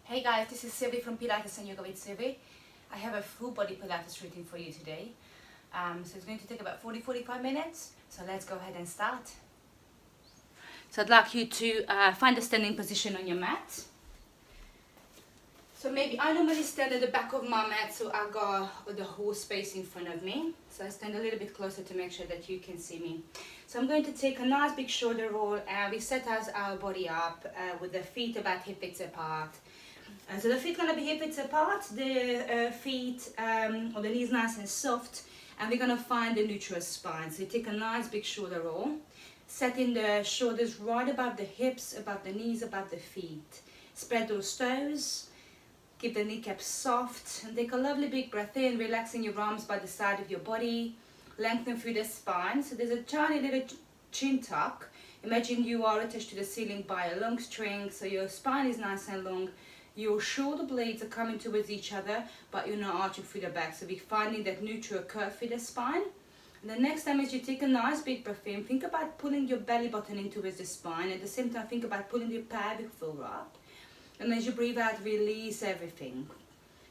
Hey guys, this is Sylvie from Pilates and Yoga with Sylvie. I have a full body Pilates routine for you today. So it's going to take about 40-45 minutes. So let's go ahead and start. So I'd like you to find a standing position on your mat. So maybe I normally stand at the back of my mat, so I got the whole space in front of me. So I stand a little bit closer to make sure that you can see me. So I'm going to take a nice big shoulder roll and we set our body up with the feet about hip width apart. And so the feet gonna be hip width apart, the feet or the knees nice and soft, and we're gonna find the neutral spine. So you take a nice big shoulder roll, setting the shoulders right above the hips, above the knees, above the feet. Spread those toes, keep the kneecaps soft, and take a lovely big breath in, relaxing your arms by the side of your body, lengthen through the spine. So there's a tiny little chin tuck. Imagine you are attached to the ceiling by a long string, so your spine is nice and long. Your shoulder blades are coming towards each other, but you're not arching through the back. So we're finding that neutral curve through the spine. And the next time as you take a nice big breath in, think about pulling your belly button in towards the spine. At the same time, think about pulling your pelvic floor up. And as you breathe out, release everything.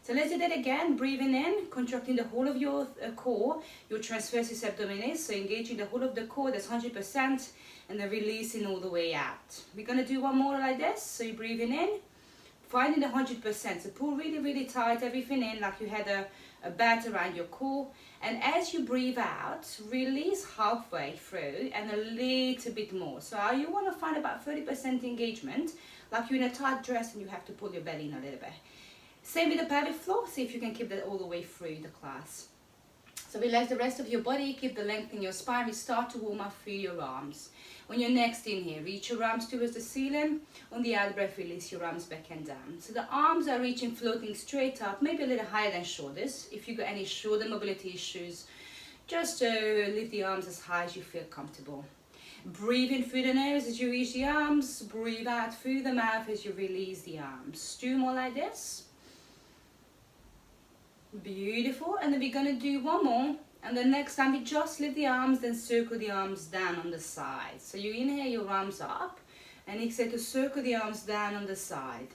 So let's do that again. Breathing in, contracting the whole of your core, your transversus abdominis. So engaging the whole of the core, that's 100%. And then releasing all the way out. We're going to do one more like this. So you're breathing in. Finding the 100%, so pull really tight everything in like you had a bat around your core, and as you breathe out, release halfway through and a little bit more. So you want to find about 30% engagement, like you're in a tight dress and you have to pull your belly in a little bit. Same with the pelvic floor, see if you can keep that all the way through the class. So relax the rest of your body, keep the length in your spine. We start to warm up through your arms. On your next inhale, reach your arms towards the ceiling. On the out breath, release your arms back and down. So the arms are reaching, floating straight up, maybe a little higher than shoulders. If you've got any shoulder mobility issues, just lift the arms as high as you feel comfortable. Breathe in through the nose as you reach the arms. Breathe out through the mouth as you release the arms. 2 more like this. Beautiful. And then we're going to do one more. And the next time we just lift the arms, then circle the arms down on the side. So you inhale your arms up and exhale to circle the arms down on the side.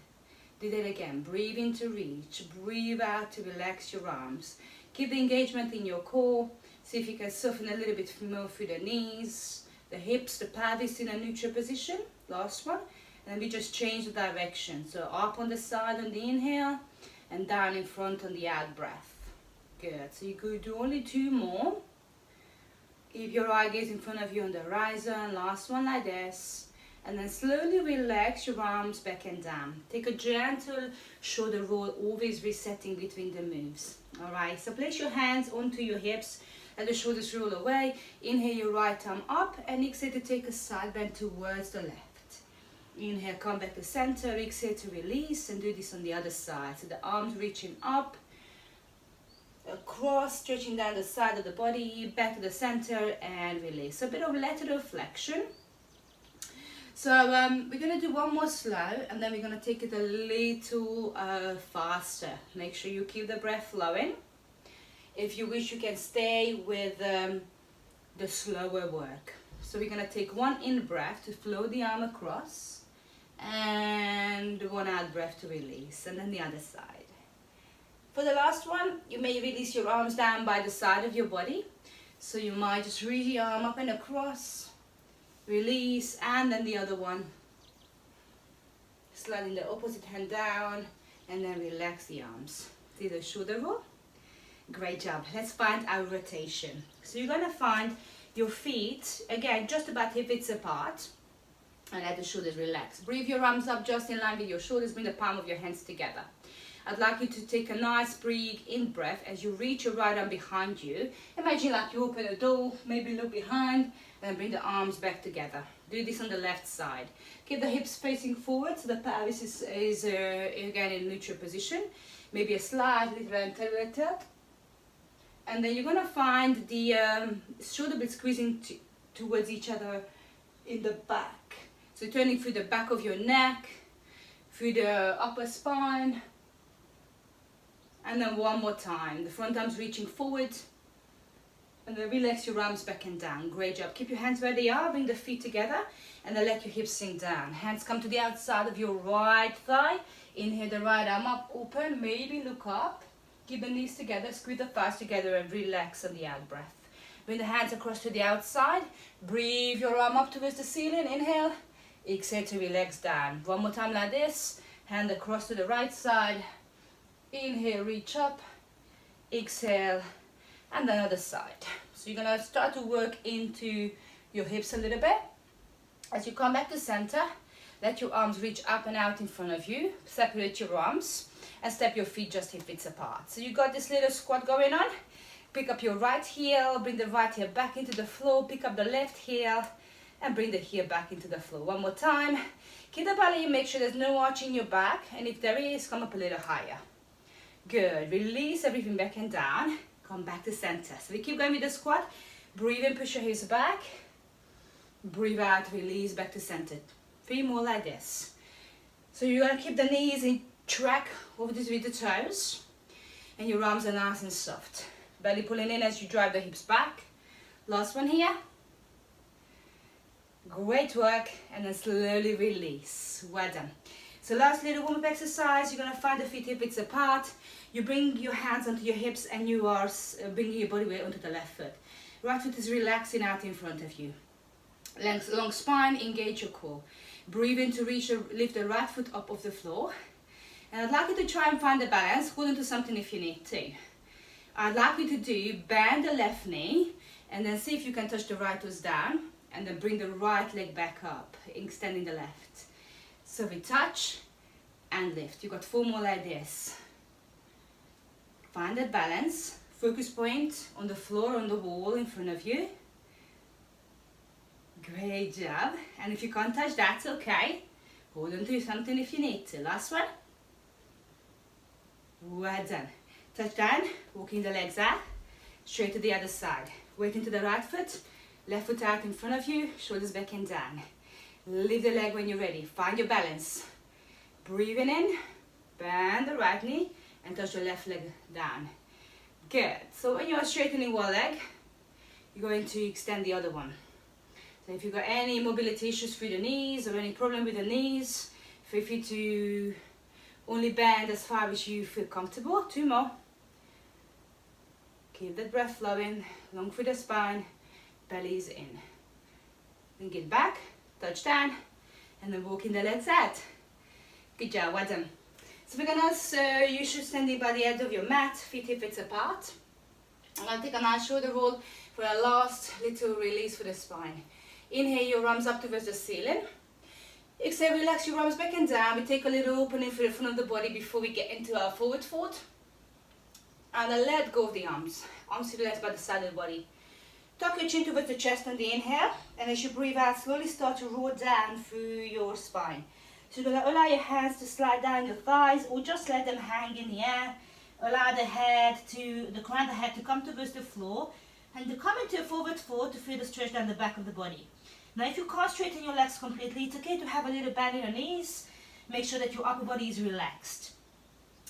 Do that again. Breathe in to reach. Breathe out to relax your arms. Keep the engagement in your core. See if you can soften a little bit more through the knees, the hips, the pelvis in a neutral position. Last one. And then we just change the direction. So up on the side on the inhale and down in front on the out breath. Good, so you could do only 2 more. Keep your eye gaze in front of you on the horizon. Last one like this. And then slowly relax your arms back and down. Take a gentle shoulder roll, always resetting between the moves. Alright, so place your hands onto your hips. Let the shoulders roll away. Inhale your right arm up and exhale to take a side bend towards the left. Inhale, come back to center. Exhale to release and do this on the other side. So the arms reaching up. Across, stretching down the side of the body, back to the center and release. A bit of lateral flexion. So we're going to do one more slow and then we're going to take it a little faster. Make sure you keep the breath flowing. If you wish, you can stay with the slower work. So we're going to take one in breath to flow the arm across and one out breath to release, and then the other side. For the last one, you may release your arms down by the side of your body. So you might just reach the arm up and across, release, and then the other one. Sliding the opposite hand down, and then relax the arms. See the shoulder roll? Great job. Let's find our rotation. So you're going to find your feet, again, just about hip width apart, and let the shoulders relax. Breathe your arms up just in line with your shoulders. Bring the palm of your hands together. I'd like you to take a nice big in breath as you reach your right arm behind you. Imagine like you open a door, maybe look behind, and bring the arms back together. Do this on the left side. Keep the hips facing forward so the pelvis is again in neutral position. Maybe a slight little anterior tilt. And then you're going to find the shoulder blades squeezing towards each other in the back. So turning through the back of your neck, through the upper spine. And then one more time. The front arms reaching forward. And then relax your arms back and down. Great job. Keep your hands where they are. Bring the feet together and then let your hips sink down. Hands come to the outside of your right thigh. Inhale the right arm up, open, maybe look up. Keep the knees together, squeeze the thighs together and relax on the out breath. Bring the hands across to the outside. Breathe your arm up towards the ceiling. Inhale. Exhale to relax down. One more time like this. Hand across to the right side. Inhale, reach up. Exhale. And the other side. So you're going to start to work into your hips a little bit. As you come back to center, let your arms reach up and out in front of you. Separate your arms and step your feet just hip width apart. So you got this little squat going on. Pick up your right heel, bring the right heel back into the floor. Pick up the left heel and bring the heel back into the floor. One more time. Keep the belly, make sure there's no arch in your back. And if there is, come up a little higher. Good. Release everything back and down. Come back to center. So we keep going with the squat. Breathe in, push your hips back. Breathe out, release back to center. 3 more like this. So you're going to keep the knees in track over with the toes. And your arms are nice and soft. Belly pulling in as you drive the hips back. Last one here. Great work. And then slowly release. Well done. So last little warm-up exercise. You're going to find the feet hip widths apart. You bring your hands onto your hips and you are bringing your body weight onto the left foot. Right foot is relaxing out in front of you. Long spine, engage your core. Breathe in to lift the right foot up off the floor. And I'd like you to try and find the balance. Hold on to something if you need to. I'd like you to bend the left knee and then see if you can touch the right toes down and then bring the right leg back up, extending the left. So we touch and lift. You got 4 more like this. Find that balance. Focus point on the floor, on the wall in front of you. Great job. And if you can't touch, that's okay. Hold on to something if you need to. Last one. Well done. Touch down, walking the legs out, straight to the other side. Weight into the right foot, left foot out in front of you, shoulders back and down. Lift the leg when you're ready. Find your balance. Breathing in, bend the right knee and touch the left leg down. Good. So when you're straightening one leg, you're going to extend the other one. So if you've got any mobility issues through the knees or any problem with the knees, feel free to only bend as far as you feel comfortable. 2 more. Keep that breath flowing, long through the spine, belly's in. Then get back, touch down, and then walking the legs out. Good job, well done. So we're gonna, you should standing by the edge of your mat, feet hip widths apart. I'm gonna take a nice shoulder roll for a last little release for the spine. Inhale your arms up towards the ceiling. Exhale, relax your arms back and down. We take a little opening for the front of the body before we get into our forward fold. And then let go of the arms. Arms relaxed by the side of the body. Tuck your chin towards the chest on the inhale. And as you breathe out, slowly start to roll down through your spine. So you're going to allow your hands to slide down your thighs or just let them hang in the air. Allow the crown of the head to come towards the floor. And to come into a forward fold to feel the stretch down the back of the body. Now if you can't straighten your legs completely, it's okay to have a little bend in your knees. Make sure that your upper body is relaxed.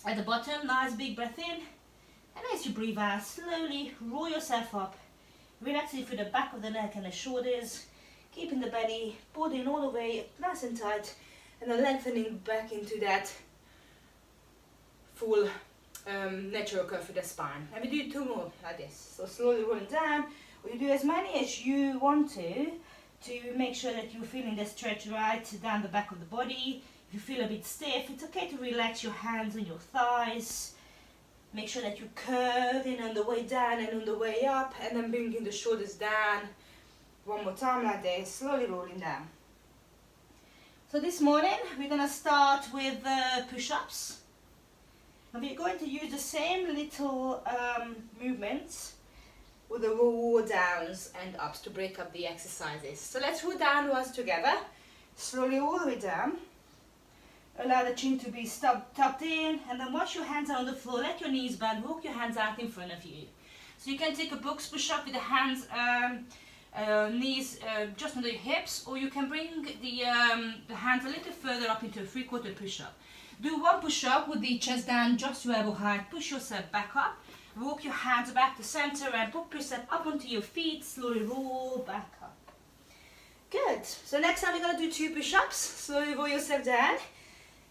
At the bottom, nice big breath in. And as you breathe out, slowly roll yourself up. Relaxing through the back of the neck and the shoulders. Keeping the belly pulled in all the way, nice and tight. And then lengthening back into that full natural curve for the spine. And we do 2 more like this. So slowly rolling down. Or you do as many as you want to make sure that you're feeling the stretch right down the back of the body. If you feel a bit stiff, it's okay to relax your hands and your thighs. Make sure that you curve in on the way down and on the way up, and then bringing the shoulders down. 1 more time like this, slowly rolling down. So this morning, we're going to start with push-ups. And we're going to use the same little movements with the roll downs and ups to break up the exercises. So let's roll down once together. Slowly all the way down. Allow the chin to be tucked in, and then once your hands are on the floor, let your knees bend, walk your hands out in front of you. So you can take a box push-up with the hands, knees just under your hips, or you can bring the hands a little further up into a 3/4 push-up. Do 1 push-up with the chest down just to elbow height, push yourself back up, Walk your hands back to center and pop yourself up onto your feet. Slowly roll back up. Good. So next time we're going to do 2 push-ups. Slowly roll yourself down.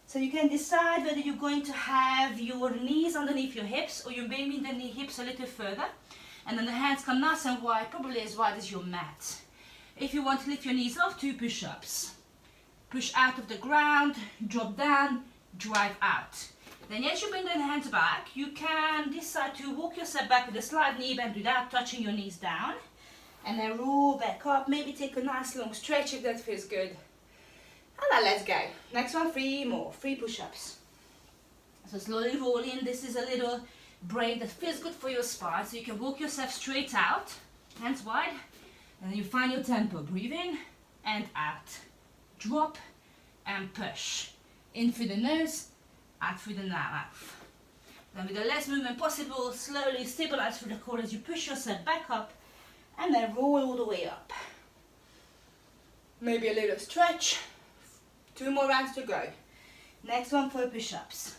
So you can decide whether you're going to have your knees underneath your hips or you're bending the hips a little further. And then the hands come nice and wide, probably as wide as your mat. If you want to lift your knees off, 2 push-ups. Push out of the ground, drop down, drive out. Then as you bring the hands back, you can decide to walk yourself back with a slight knee bend without touching your knees down. And then roll back up, maybe take a nice long stretch if that feels good. And then let's go. Next one, 3 more, 3 push-ups. So slowly roll in. This is a little break that feels good for your spine. So you can walk yourself straight out, hands wide. And then you find your tempo. Breathe in and out. Drop and push. In through the nose, out through the mouth. Then with the less movement possible, slowly stabilize through the core as you push yourself back up. And then roll all the way up. Maybe a little stretch. 2 more rounds to go. Next one, 4 push-ups.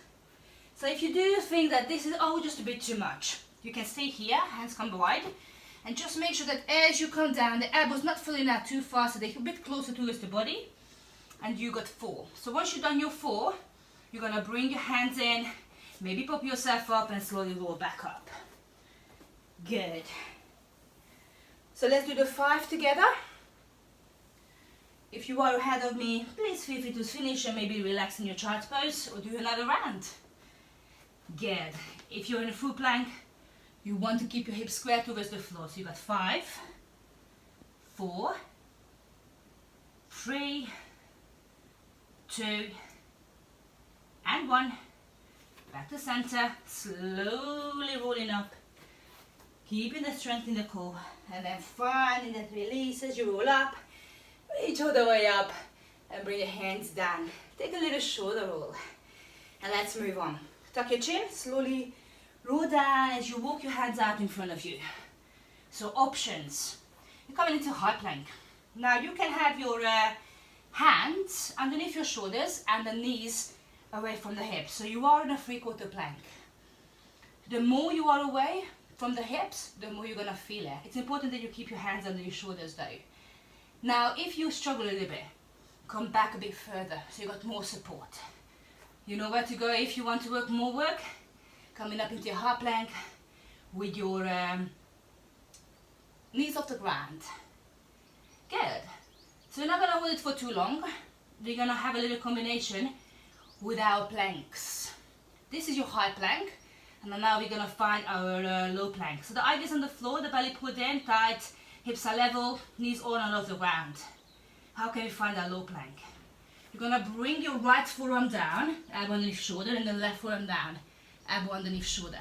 So if you do think that this is just a bit too much, you can stay here, hands come wide, and just make sure that as you come down, the elbows not filling out too fast, so they're a bit closer towards the body. And you got 4. So once you've done your 4, you're gonna bring your hands in, maybe pop yourself up and slowly roll back up. Good. So let's do the 5 together. If you are ahead of me, please feel free to finish and maybe relax in your child's pose or do another round. Good. If you're in a full plank, you want to keep your hips square towards the floor. So you got 5, 4, 3, 2, and 1. Back to center, slowly rolling up, keeping the strength in the core, and then finding that release as you roll up. Reach all the way up and bring your hands down. Take a little shoulder roll. And let's move on. Tuck your chin, slowly roll down as you walk your hands out in front of you. So options. You're coming into high plank. Now you can have your hands underneath your shoulders and the knees away from the hips. So you are in a 3/4 plank. The more you are away from the hips, the more you're going to feel it. It's important that you keep your hands under your shoulders though. Now, if you struggle a little bit, come back a bit further so you got more support. You know where to go if you want to work more work. Coming up into your high plank with your knees off the ground. Good. So we're not going to hold it for too long. We're going to have a little combination with our planks. This is your high plank. And then now we're going to find our low plank. So the eye is on the floor, the belly pulled in, tight. Hips are level, knees all on the ground. How can you find that low plank? You're gonna bring your right forearm down, elbow underneath shoulder, and the left forearm down, elbow underneath shoulder.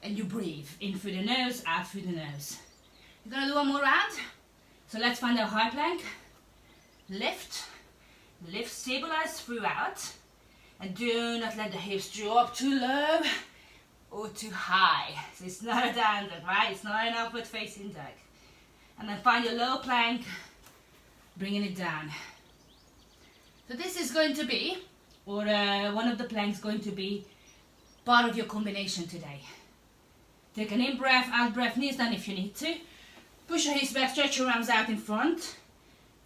And you breathe, in through the nose, out through the nose. You're gonna do one more round. So let's find our high plank. Lift, lift, stabilize throughout. And do not let the hips drop too low or too high. So it's not a down dog, right? It's not an upward facing dog. And then find your low plank, bringing it down. So this is going to be, or one of the planks going to be part of your combination today. Take an in breath, out breath, knees down if you need to. Push your hips back, stretch your arms out in front.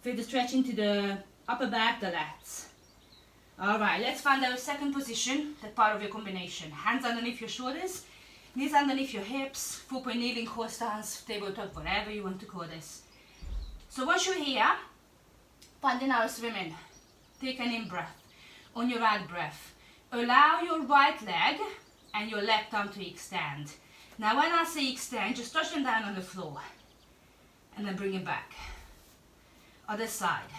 Feel the stretch into the upper back, the lats. Alright, let's find our second position, that part of your combination. Hands underneath your shoulders. Knees underneath your hips, 4-point kneeling, horse stance, tabletop, whatever you want to call this. So once you're here, finding our swimming. Take an in-breath. On your out breath, allow your right leg and your left arm to extend. Now when I say extend, just touch them down on the floor. And then bring it back. Other side.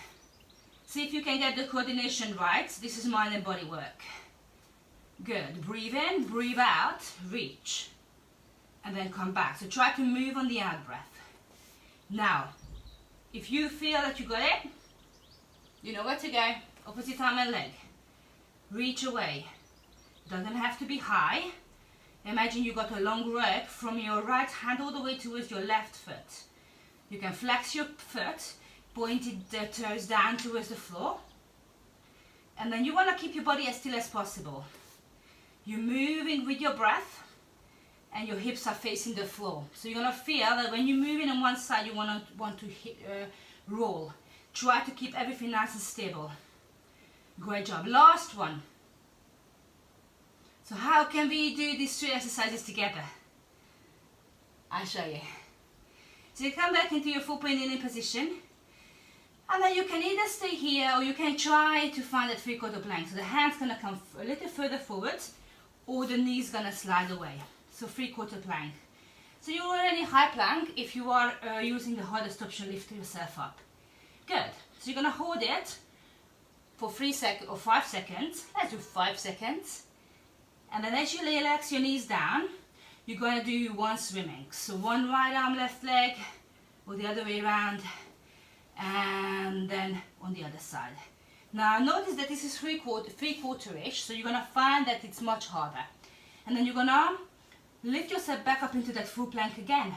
See if you can get the coordination right. This is mind and body work. Good. Breathe in, breathe out, reach. And then come back. So try to move on the out breath. Now, if you feel that you got it, you know where to go. Opposite arm and leg. Reach away. Doesn't have to be high. Imagine you got a long rope from your right hand all the way towards your left foot. You can flex your foot, pointed the toes down towards the floor. And then you want to keep your body as still as possible. You're moving with your breath. and your hips are facing the floor. So you're gonna feel that when you're moving on one side, you want to roll. Try to keep everything nice and stable. Great job. Last one. So how can we do these three exercises together? I'll show you. So you come back into your full-point kneeling position, and then you can either stay here or you can try to find that three-quarter plank. So the hand's gonna come a little further forward, or the knee's gonna slide away. So three-quarter plank. So you're already high plank if you are using the hardest option, lift yourself up. Good. So you're gonna hold it for 3 seconds or 5 seconds. Let's do 5 seconds. And then as you relax your knees down, you're going to do one swimming. So one right arm, left leg, or the other way around, and then on the other side. Now notice that this is three-quarter-ish, so you're going to find that it's much harder. And then you're going to lift yourself back up into that full plank again.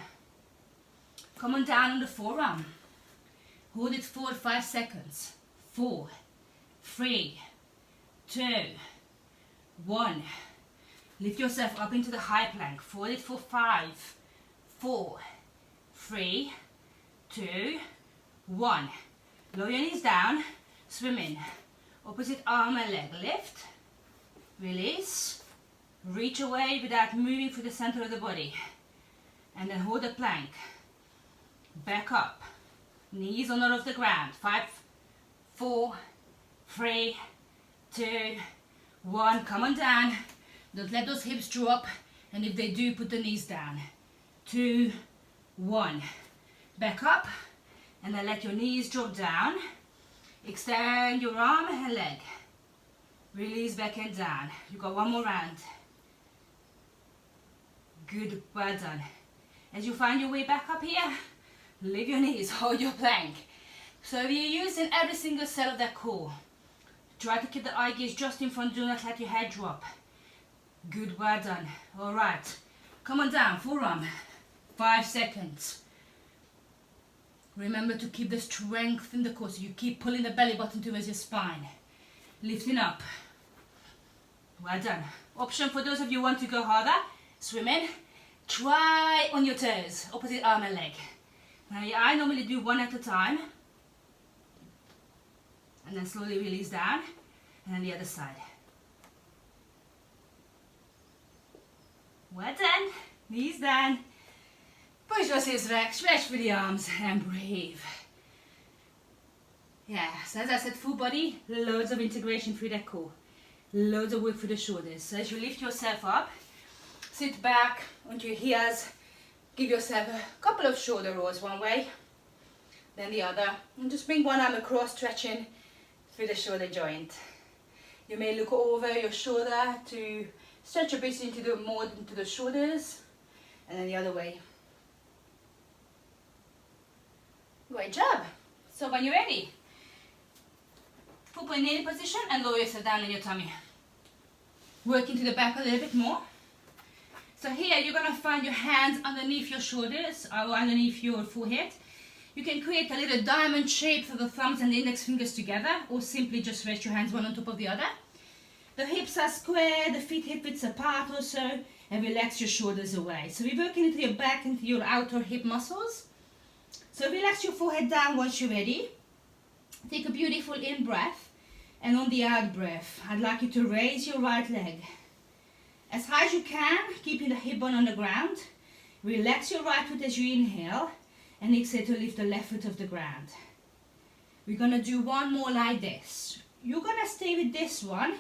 Come on down on the forearm. Hold it for 5 seconds. 4, 3, 2, 1. Lift yourself up into the high plank. Hold it for 5, 4, 3, 2, 1. Lower your knees down. Swim in. Opposite arm and leg. Lift. Release. Reach away without moving through the center of the body. And then hold the plank. Back up. Knees are not off the ground. 5, 4, 3, 2, 1. Come on down. Don't let those hips drop. And if they do, put the knees down. 2, 1. Back up. And then let your knees drop down. Extend your arm and leg. Release back and down. You got one more round. Good, well done. As you find your way back up here, lift your knees, hold your plank. So you're using every single cell of that core. Try to keep the eye gaze just in front, do not let your head drop. Good, well done. All right, come on down, forearm. 5 seconds. Remember to keep the strength in the core, so you keep pulling the belly button towards your spine. Lifting up. Well done. Option for those of you who want to go harder, swim in. Try on your toes, opposite arm and leg. Now I normally do one at a time. And then slowly release down. And then the other side. Well done. Knees down. Push your hips back, stretch for the arms and breathe. Yeah, so as I said, full body, loads of integration through that core. Loads of work for the shoulders. So as you lift yourself up, sit back onto your heels, give yourself a couple of shoulder rolls one way, then the other, and just bring one arm across, stretching through the shoulder joint. You may look over your shoulder to stretch a bit more into the shoulders, and then the other way. Great job. So when you're ready, full point kneeling position and lower yourself down in your tummy. Work into the back a little bit more. So here you're going to find your hands underneath your shoulders or underneath your forehead. You can create a little diamond shape for the thumbs and the index fingers together, or simply just rest your hands one on top of the other. The hips are square, the feet hip widths apart also, and relax your shoulders away. So we're working into your back, into your outer hip muscles. So relax your forehead down once you're ready. Take a beautiful in breath, and on the out breath, I'd like you to raise your right leg as high as you can, keeping the hip bone on the ground. Relax your right foot as you inhale, and exhale to lift the left foot off the ground. We're going to do one more like this. You're going to stay with this one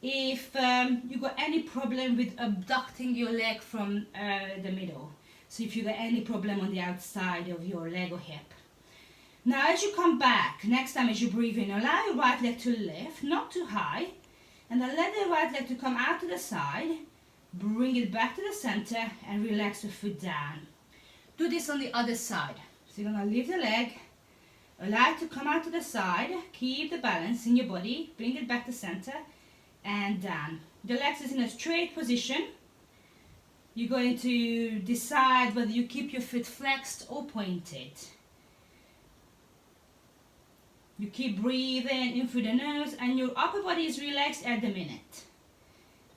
if you got any problem with abducting your leg from the middle. So if you got any problem on the outside of your leg or hip. Now as you come back, next time as you breathe in, allow your right leg to lift, not too high, and then let the right leg to come out to the side, bring it back to the center, and relax the foot down. Do this on the other side. So you're going to lift the leg, allow it to come out to the side, keep the balance in your body, bring it back to center, and down. The legs is in a straight position. You're going to decide whether you keep your foot flexed or pointed. You keep breathing in through the nose, and your upper body is relaxed at the minute.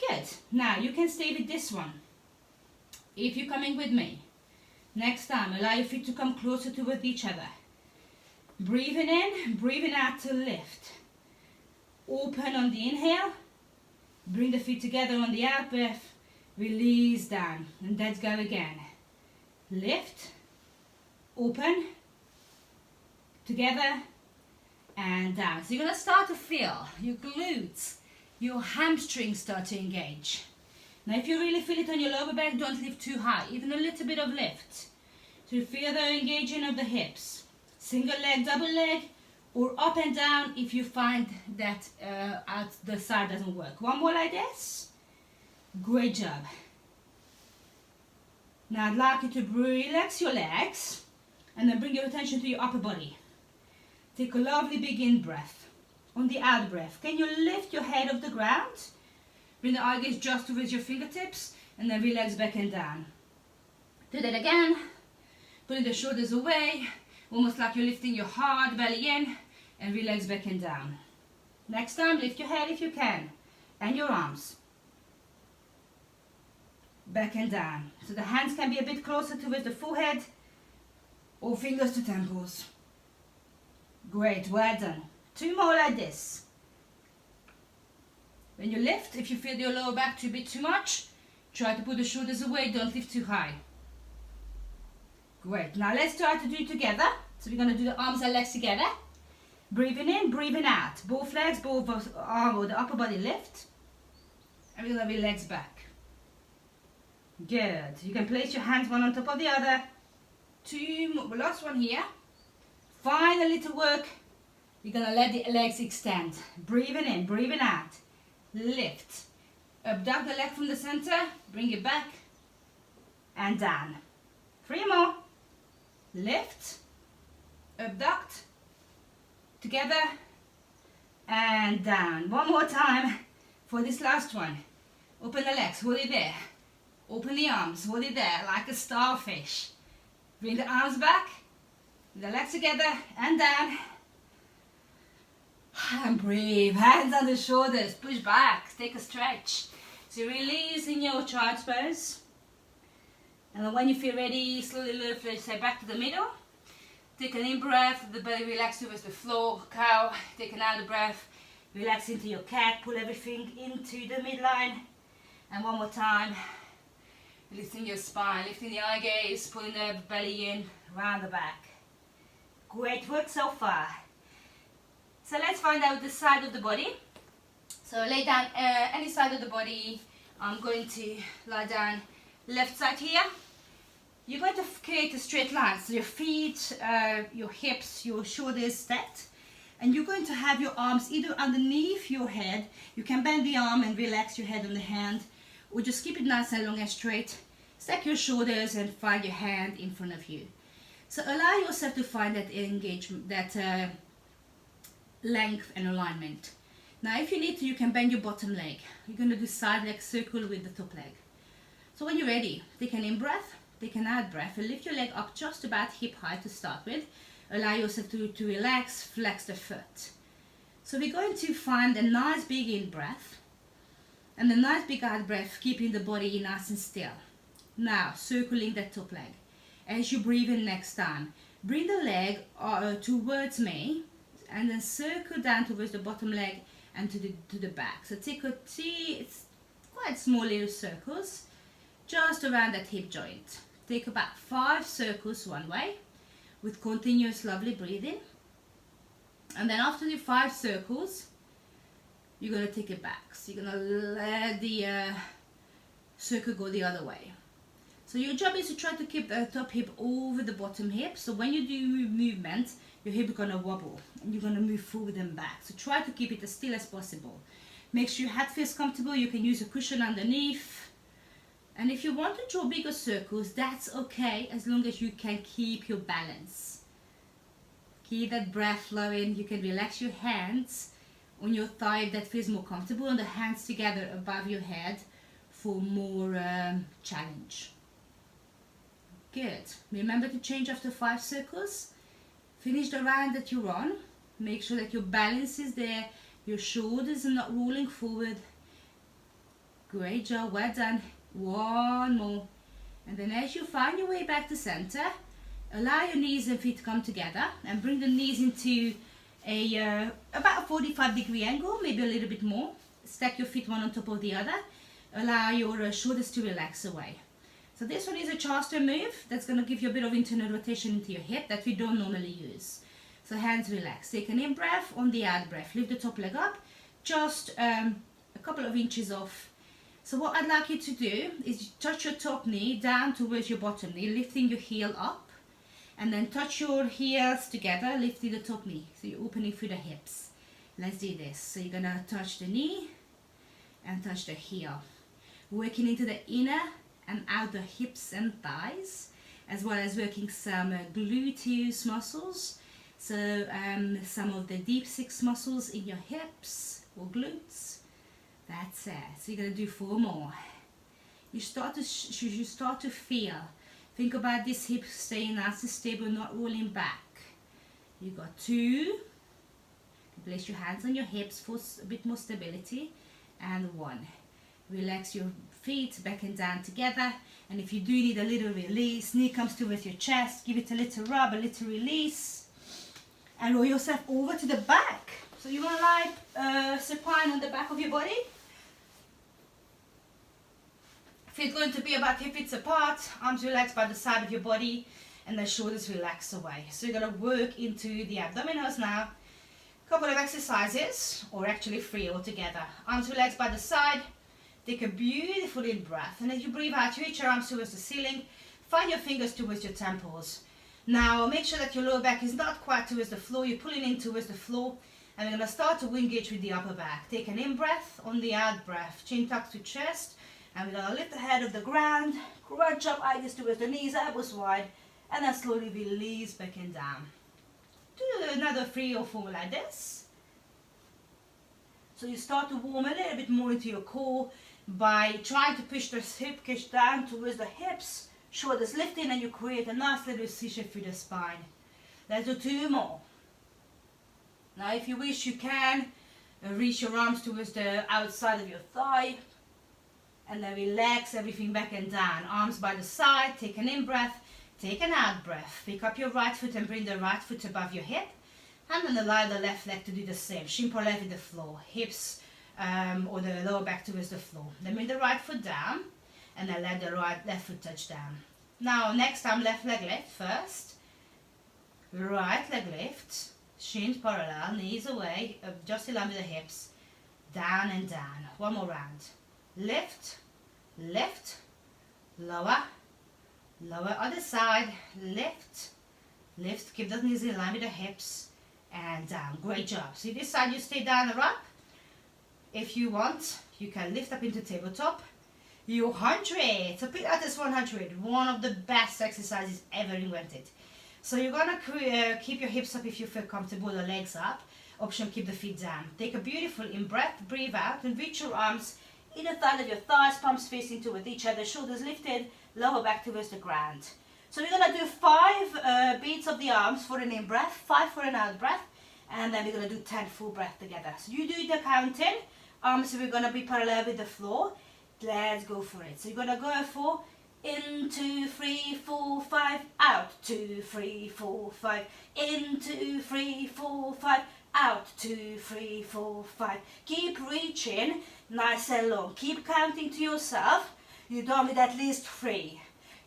Good. Now you can stay with this one. If you're coming with me, next time, allow your feet to come closer towards each other. Breathing in, breathing out to lift. Open on the inhale. Bring the feet together on the out breath. Release down. And let's go again. Lift. Open. Together. And down. So you're going to start to feel your glutes, your hamstrings start to engage. Now if you really feel it on your lower back, don't lift too high. Even a little bit of lift. So you feel the engaging of the hips. Single leg, double leg, or up and down if you find that at the side doesn't work. One more like this. Great job. Now I'd like you to relax your legs and then bring your attention to your upper body. Take a lovely big in breath. On the out breath, can you lift your head off the ground? Bring the eye gaze just towards your fingertips and then relax back and down. Do that again. Putting the shoulders away, almost like you're lifting your heart, belly in, and relax back and down. Next time, lift your head if you can, and your arms. Back and down. So the hands can be a bit closer towards the forehead, or fingers to temples. Great, well done. 2 more like this. When you lift, if you feel your lower back to be too much, try to put the shoulders away, don't lift too high. Great, now let's try to do it together. So we're going to do the arms and legs together. Breathing in, breathing out. Both legs, both arm or the upper body lift. And we're going to relax back. Good. You can place your hands one on top of the other. 2 more, last one here. Find a little work. You're going to let the legs extend. Breathing in, breathing out. Lift. Abduct the leg from the center. Bring it back. And down. 3 more. Lift. Abduct. Together. And down. One more time for this last one. Open the legs. Hold it there. Open the arms. Hold it there like a starfish. Bring the arms back. The legs together and down. And breathe. Hands on the shoulders. Push back. Take a stretch. So releasing your child's pose. And then when you feel ready, slowly lift your head back to the middle. Take an in breath. The belly relax towards the floor. Cow. Take an out breath. Relax into your cat. Pull everything into the midline. And one more time. Lifting your spine. Lifting the eye gaze. Pulling the belly in. Round the back. Great work so far. So let's find out the side of the body. So lay down any side of the body. I'm going to lie down left side here. You're going to create a straight line. So your feet, your hips, your shoulders stacked. And you're going to have your arms either underneath your head. You can bend the arm and relax your head on the hand. Or just keep it nice and long and straight. Stack your shoulders and find your hand in front of you. So allow yourself to find that engagement, that length and alignment. Now if you need to, you can bend your bottom leg. You're going to do side leg circle with the top leg. So when you're ready, take an in breath, take an out breath, and lift your leg up just about hip height to start with. Allow yourself to relax, flex the foot. So we're going to find a nice big in breath and a nice big out breath, keeping the body nice and still. Now circling that top leg. As you breathe in next time, bring the leg towards me and then circle down towards the bottom leg and to the back. So take it's quite small little circles just around that hip joint. Take about 5 circles one way with continuous lovely breathing. And then after the 5 circles, you're going to take it back. So you're going to let the circle go the other way. So your job is to try to keep the top hip over the bottom hip. So when you do movement, your hip is going to wobble and you're going to move forward and back. So try to keep it as still as possible. Make sure your head feels comfortable. You can use a cushion underneath. And if you want to draw bigger circles, that's okay, as long as you can keep your balance. Keep that breath flowing. You can relax your hands on your thigh if that feels more comfortable, and the hands together above your head for more challenge. Good. Remember to change after 5 circles. Finish the round that you're on. Make sure that your balance is there. Your shoulders are not rolling forward. Great job. Well done. One more. And then as you find your way back to center, allow your knees and feet to come together and bring the knees into a about a 45-degree angle, maybe a little bit more. Stack your feet one on top of the other. Allow your shoulders to relax away. So this one is a Charleston move that's going to give you a bit of internal rotation into your hip that we don't normally use. So hands relaxed. Take an in breath, on the out breath. Lift the top leg up, just a couple of inches off. So what I'd like you to do is touch your top knee down towards your bottom knee, lifting your heel up. And then touch your heels together, lifting the top knee. So you're opening through the hips. Let's do this. So you're going to touch the knee and touch the heel. Working into the inner and outer hips and thighs, as well as working some gluteus muscles. So some of the deep six muscles in your hips or glutes. That's it. So you're going to do 4 more. You start to feel. Think about this hip staying nice and stable, not rolling back. You got 2. Place your hands on your hips for a bit more stability. And 1. Relax your feet back and down together. And if you do need a little release, knee comes towards your chest, give it a little rub, a little release. And roll yourself over to the back. So you want to lie supine on the back of your body. Feet going to be about hip widths apart, arms relaxed by the side of your body, and the shoulders relax away. So you're going to work into the abdominals now. Couple of exercises, or actually 3 altogether. Arms relaxed by the side. Take a beautiful in breath, and as you breathe out, you reach your arms towards the ceiling. Find your fingers towards your temples. Now make sure that your lower back is not quite towards the floor. You're pulling in towards the floor, and we're going to start to engage with the upper back. Take an in breath, on the out breath, chin tucked to chest. And we're going to lift the head of the ground, crunch up, eyes towards the knees, elbows wide, and then slowly release back and down. Do another 3 or 4 like this. So you start to warm a little bit more into your core by trying to push the hip cage down towards the hips, shoulders lifting, and you create a nice little C-shape through the spine. Let's do 2 more. Now if you wish, you can reach your arms towards the outside of your thigh. And then relax everything back and down. Arms by the side, take an in breath, take an out breath. Pick up your right foot and bring the right foot above your hip. And then allow the left leg to do the same. Shin parallel with the floor. Hips or the lower back towards the floor. Then bring the right foot down. And then let the left foot touch down. Now next time left leg lift first. Right leg lift. Shins parallel, knees away. Just in line with the hips. Down and down. 1 more round. Lift, lift, lower, lower, other side, lift, lift, keep the knees in line with the hips, and down. Great job. See this side, you stay down or up. If you want, you can lift up into tabletop. Your 100, so Pilates 100, one of the best exercises ever invented. So you're gonna keep your hips up if you feel comfortable, the legs up. Option, keep the feet down. Take a beautiful in breath, breathe out, and reach your arms inner thigh of your thighs, palms facing towards each other, shoulders lifted, lower back towards the ground. So we're going to do 5 beats of the arms for an in breath, 5 for an out breath, and then we're going to do 10 full breath together. So you do the counting. Arms are going to be parallel with the floor. Let's go for it. So you're going to go for in, 2, 3, 4, 5, out, 2, 3, 4, 5, in, 2, 3, 4, 5, out, 2, 3, 4, 5. Keep reaching nice and long. Keep counting to yourself. You're done with at least 3.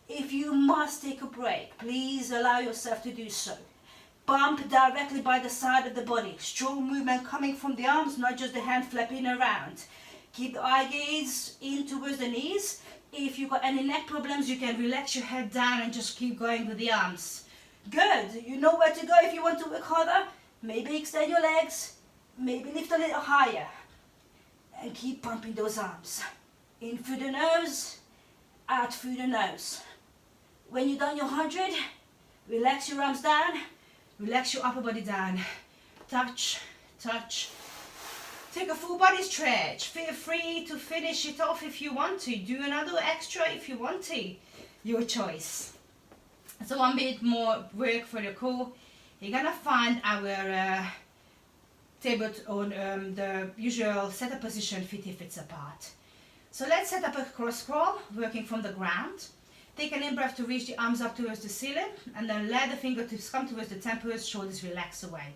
If you must take a break, please allow yourself to do so. Bump directly by the side of the body. Strong movement coming from the arms, not just the hand flapping around. Keep the eye gaze in towards the knees. If you've got any neck problems, you can relax your head down and just keep going with the arms. Good. You know where to go if you want to work harder. Maybe extend your legs. Maybe lift a little higher. And keep pumping those arms. In through the nose, out through the nose. When you've done your 100, relax your arms down. Relax your upper body down. Touch, touch. Take a full body stretch. Feel free to finish it off if you want to. Do another extra if you want to. Your choice. So 1 bit more work for your core. You're gonna find our table on the usual setup position, feet hip widths apart. So let's set up a cross crawl, working from the ground. Take an in-breath to reach the arms up towards the ceiling, and then let the fingertips come towards the temples, shoulders relax away.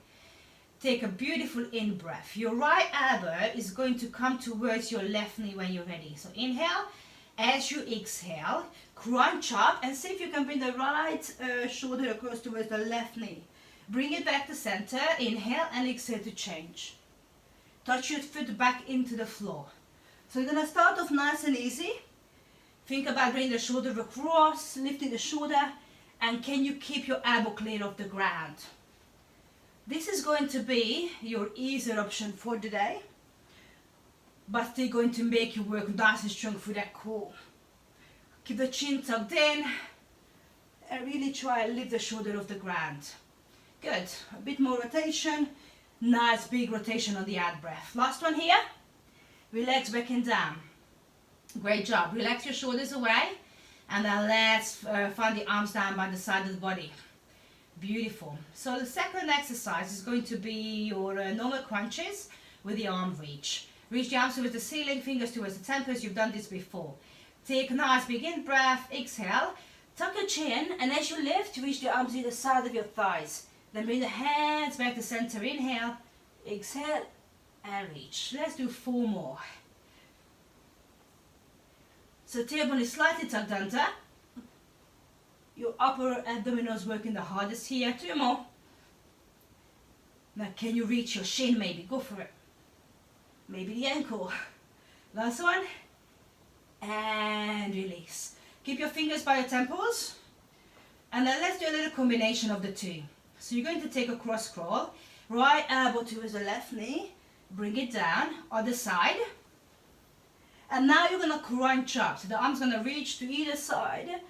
Take a beautiful in-breath. Your right elbow is going to come towards your left knee when you're ready. So inhale. As you exhale, crunch up and see if you can bring the right shoulder across towards the left knee. Bring it back to center. Inhale and exhale to change. Touch your foot back into the floor. So you're going to start off nice and easy. Think about bringing the shoulder across, lifting the shoulder, and can you keep your elbow clear of the ground? This is going to be your easier option for today, but they're going to make you work nice and strong for that core. Keep the chin tucked in and really try and lift the shoulder off the ground. Good. A bit more rotation. Nice big rotation on the out breath. Last one here. Relax back and down. Great job. Relax your shoulders away, and then let's find the arms down by the side of the body. Beautiful. So the second exercise is going to be your normal crunches with the arm reach. Reach the arms towards the ceiling, fingers towards the temples. You've done this before. Take a nice big in breath, exhale, tuck your chin, and as you lift, reach the arms to the side of your thighs. Then bring the hands back to center. Inhale, exhale, and reach. Let's do 4 more. So tailbone is slightly tucked under. Your upper abdominals working the hardest here. 2 more. Now can you reach your shin maybe? Go for it. Maybe the ankle. Last one. And release. Keep your fingers by your temples. And then let's do a little combination of the two. So you're going to take a cross crawl. Right elbow towards the left knee. Bring it down. Other side. And now you're going to crunch up. So the arm's going to reach to either side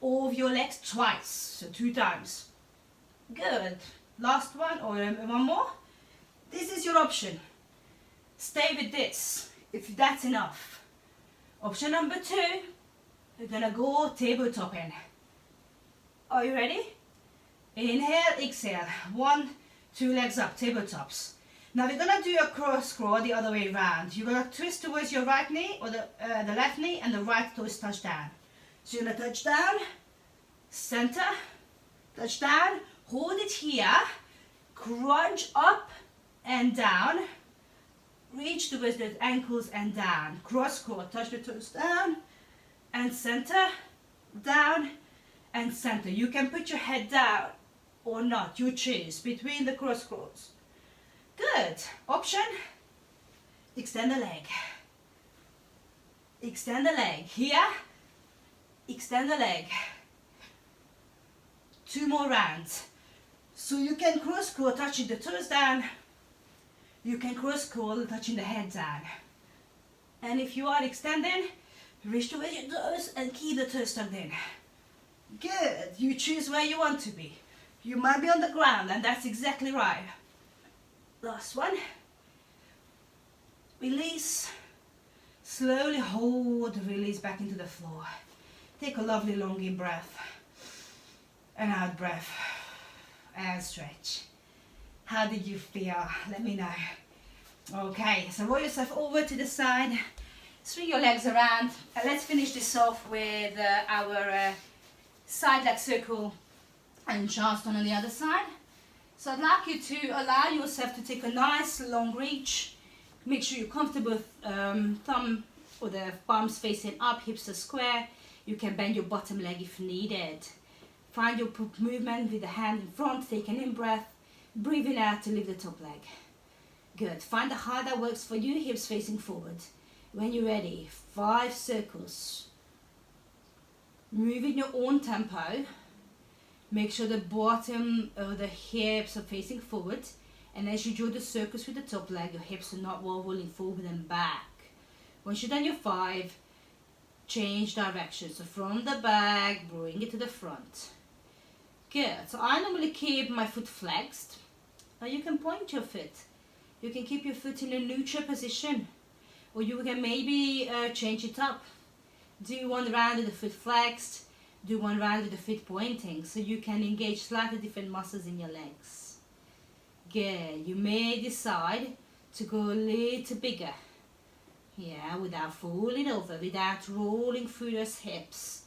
of your legs twice. So 2 times. Good. Last one or one more. This is your option. Stay with this if that's enough. Option number 2. You're going to go tabletop in. Are you ready? Inhale, exhale. 1, 2 legs up, tabletops. Now we're going to do a cross crawl the other way around. You're going to twist towards your right knee or the left knee, and the right toes touch down. So you're going to touch down, center, touch down, hold it here, crunch up and down, reach towards the ankles and down. Cross crawl, touch the toes down and center, down and center. You can put your head down or not, you choose between the cross crawls. Good. Option, extend the leg. Extend the leg. Here, extend the leg. 2 more rounds. So you can cross crawl touching the toes down. You can cross crawl touching the head down. And if you are extending, reach towards your toes and keep the toes tucked in. Good. You choose where you want to be. You might be on the ground, and that's exactly right. Last one. Release. Slowly hold the release back into the floor. Take a lovely long in breath. And out breath. And stretch. How did you feel? Let me know. Okay, so roll yourself over to the side. Swing your legs around. And let's finish this off with our side leg circle and Charleston on the other side. So I'd like you to allow yourself to take a nice long reach. Make sure you're comfortable, thumb or the palms facing up, hips are square. You can bend your bottom leg if needed. Find your movement with the hand in front, take an in-breath, breathing out to lift the top leg. Good. Find the height that works for you, hips facing forward. When you're ready, 5 circles. Move in your own tempo. Make sure the bottom of the hips are facing forward, and as you draw the circles with the top leg, your hips are not rolling forward and back. Once you've done your 5, change direction. So from the back, bring it to the front. Good. So I normally keep my foot flexed. Now you can point your foot. You can keep your foot in a neutral position, or you can maybe change it up. Do 1 round with the foot flexed. Do 1 round with the feet pointing, so you can engage slightly different muscles in your legs. Good. You may decide to go a little bigger. Yeah, without falling over, without rolling through those hips.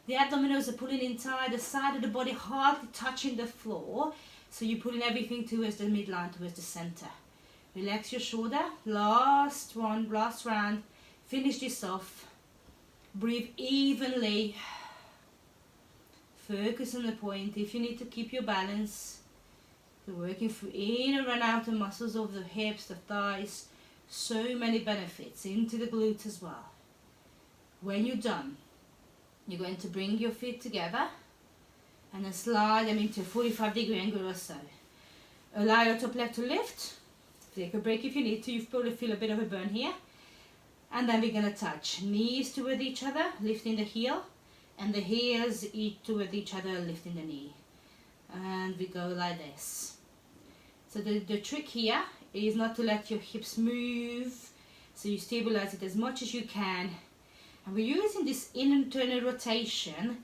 The abdominals are pulling in tight, the side of the body hardly touching the floor. So you're pulling everything towards the midline, towards the center. Relax your shoulder. Last one, last round. Finish this off. Breathe evenly. Focus on the point. If you need to keep your balance, you're working through in and run out the muscles of the hips, the thighs. So many benefits into the glutes as well. When you're done, you're going to bring your feet together and then slide them into a 45-degree angle or so. Allow your top leg to lift. Take a break if you need to. You probably feel a bit of a burn here. And then we're going to touch knees toward each other, lifting the heel, and the heels toward each other, lifting the knee. And we go like this. So the trick here is not to let your hips move, so you stabilize it as much as you can. And we're using this internal rotation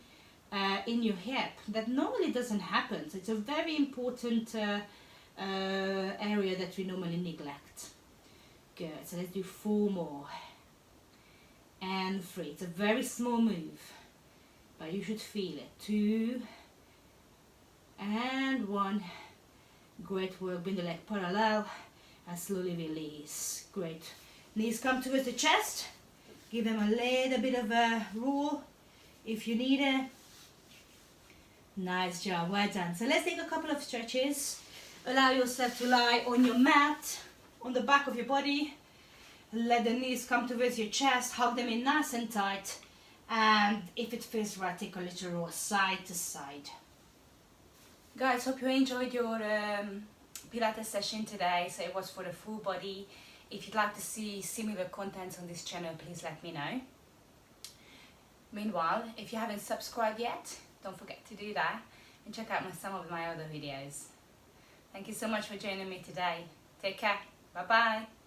in your hip that normally doesn't happen. So it's a very important area that we normally neglect. Good, so let's do 4 more. And 3, it's a very small move, but you should feel it. 2 and 1. Great work, bring the leg parallel and slowly release. Great. Knees come towards the chest. Give them a little bit of a roll if you need it. Nice job, well done. So let's take a couple of stretches. Allow yourself to lie on your mat, on the back of your body. Let the knees come towards your chest, hug them in nice and tight. And if it feels right, take a little roll side to side. Guys, hope you enjoyed your Pilates session today. So it was for the full body. If you'd like to see similar content on this channel, please let me know. Meanwhile, if you haven't subscribed yet, don't forget to do that and check out some of my other videos. Thank you so much for joining me today. Take care. Bye bye.